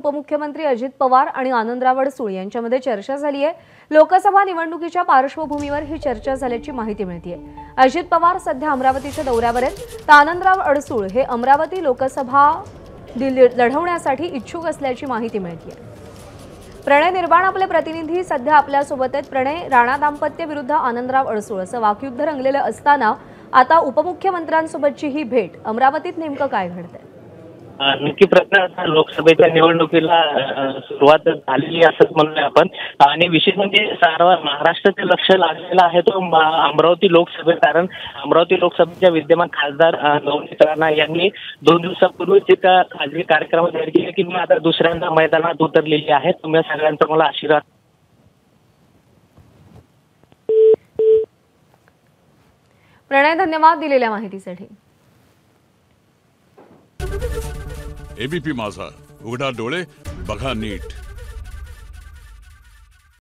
उपमुख्यमंत्री अजित पवार आणि आनंदराव अडसूळ यांच्यामध्ये चर्चा झाली आहे। लोकसभा निवडणुकीच्या पार्श्वभूमीवर ही चर्चा झाल्याची माहिती मिळते। अजित पवार सध्या अमरावतीच्या दौऱ्यावर आहेत, तर आनंदराव अडसूळ हे अमरावती लोकसभा लढवण्यासाठी इच्छुक असल्याची माहिती मिळते। प्रणय निर्वाण आपले प्रतिनिधी सध्या आपल्या सोबत आहेत। प्रणय, राणा दाम्पत्य विरुद्ध आनंदराव अडसूळ असं वाकयुद्ध रंगलेलं असताना आता उपमुख्यमंत्र्यांसोबतची ही भेट, अमरावतीत नेमकं काय घडतंय? नक्की प्रश्न, लोकसभेच्या निवडणुकीला सुरुवात झालेली असंच म्हणूया आपण। आणि विशेष म्हणजे सर्व महाराष्ट्राचे लक्ष लागलेलं आहे तो अमरावती लोकसभेत, कारण अमरावती लोकसभेच्या विद्यमान खासदार नवनीत राणा यांनी 2 दिवसापूर्वीच एका खाजगी कार्यक्रमात जाहीर केले की मी आता दुसऱ्यांदा मैदानात उतरलेली आहे, तुम्ही सगळ्यांचा मला आशीर्वाद। प्रणय, धन्यवाद दिलेल्या माहितीसाठी। एबीपी माझा, उघडा डोळे बघा नीट।